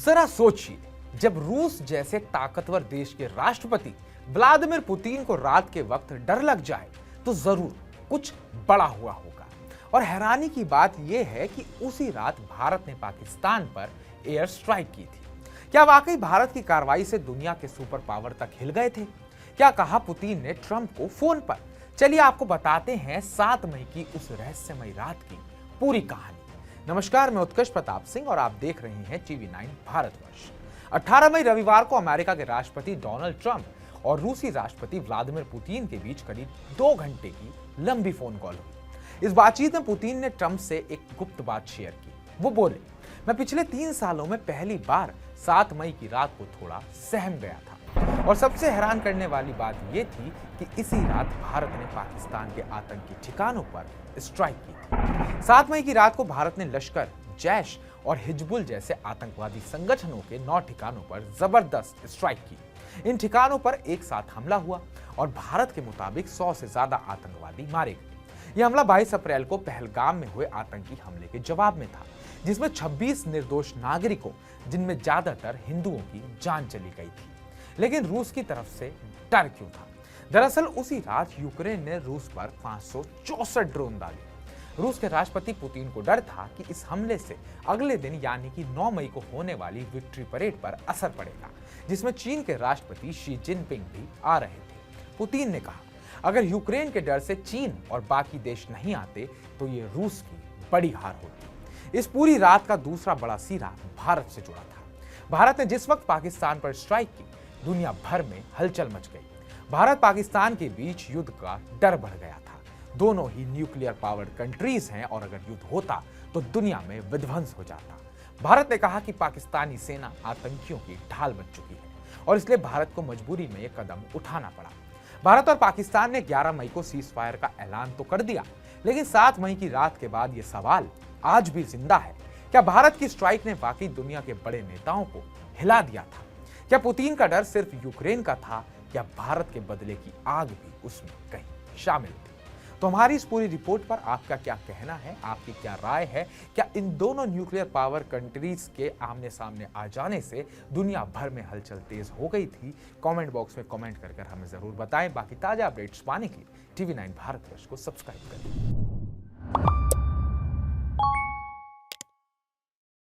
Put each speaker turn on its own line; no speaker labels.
जरा सोचिए, जब रूस जैसे ताकतवर देश के राष्ट्रपति व्लादिमीर पुतिन को रात के वक्त डर लग जाए तो जरूर कुछ बड़ा हुआ होगा। और हैरानी की बात यह है कि उसी रात भारत ने पाकिस्तान पर एयर स्ट्राइक की थी। क्या वाकई भारत की कार्रवाई से दुनिया के सुपर पावर तक हिल गए थे? क्या कहा पुतिन ने ट्रंप को फोन पर? चलिए आपको बताते हैं 7 मई की उस रहस्यमयी रात की पूरी कहानी। नमस्कार, मैं उत्कर्ष प्रताप सिंह और आप देख रहे हैं TV9 भारतवर्ष। 18 मई रविवार को अमेरिका के राष्ट्रपति डोनाल्ड ट्रंप और रूसी राष्ट्रपति व्लादिमीर पुतिन के बीच करीब 2 घंटे की लंबी फोन कॉल हुई। इस बातचीत में पुतिन ने ट्रंप से एक गुप्त बात शेयर की। वो बोले, मैं पिछले 3 सालों में पहली बार 7 मई की रात को थोड़ा सहम गया था। और सबसे हैरान करने वाली बात यह थी कि इसी रात भारत ने पाकिस्तान के आतंकी ठिकानों पर स्ट्राइक की थी। 7 मई की रात को भारत ने लश्कर, जैश और हिजबुल जैसे आतंकवादी संगठनों के 9 ठिकानों पर जबरदस्त स्ट्राइक की। इन ठिकानों पर एक साथ हमला हुआ और भारत के मुताबिक 100 से ज्यादा आतंकवादी मारे गए। यह हमला 22 अप्रैल को पहलगाम में हुए आतंकी हमले के जवाब में था, जिसमें 26 निर्दोष नागरिकों, जिनमें ज्यादातर हिंदुओं की जान चली गई थी। लेकिन रूस की तरफ से डर क्यों था? दरअसल उसी रात यूक्रेन ने रूस पर 564 ड्रोन डाले। रूस के राष्ट्रपति पुतिन को डर था कि इस हमले से अगले दिन यानी कि 9 मई को होने वाली विक्ट्री परेड पर असर पड़ेगा, जिसमें चीन के राष्ट्रपति शी जिनपिंग भी आ रहे थे। पुतिन ने कहा, अगर यूक्रेन के डर से चीन और बाकी देश नहीं आते तो ये रूस की बड़ी हार होती। इस पूरी रात का दूसरा बड़ा सिरा भारत से जुड़ा था। भारत ने जिस वक्त पाकिस्तान पर स्ट्राइक की, दुनिया भर में हलचल मच गई। भारत पाकिस्तान के बीच युद्ध का डर बढ़ गया था। दोनों ही न्यूक्लियर पावर्ड कंट्रीज हैं और अगर युद्ध होता तो दुनिया में विध्वंस हो जाता। भारत ने कहा कि पाकिस्तानी सेना आतंकियों की ढाल बन चुकी है और इसलिए भारत को मजबूरी में यह कदम उठाना पड़ा। भारत और पाकिस्तान ने 11 मई को सीज फायर का ऐलान तो कर दिया, लेकिन 7 मई की रात के बाद यह सवाल आज भी जिंदा है। क्या भारत की स्ट्राइक ने वाकई दुनिया के बड़े नेताओं को हिला दिया था? क्या पुतिन का डर सिर्फ यूक्रेन का था या भारत के बदले की आग भी उसमें कहीं शामिल थी? तो हमारी इस पूरी रिपोर्ट पर आपका क्या कहना है, आपकी क्या राय है? क्या इन दोनों न्यूक्लियर पावर कंट्रीज के आमने सामने आ जाने से दुनिया भर में हलचल तेज हो गई थी? कमेंट बॉक्स में कमेंट कर हमें जरूर बताएं। बाकी ताजा अपडेट्स पाने के लिए TV9 भारतवर्ष को सब्सक्राइब करें।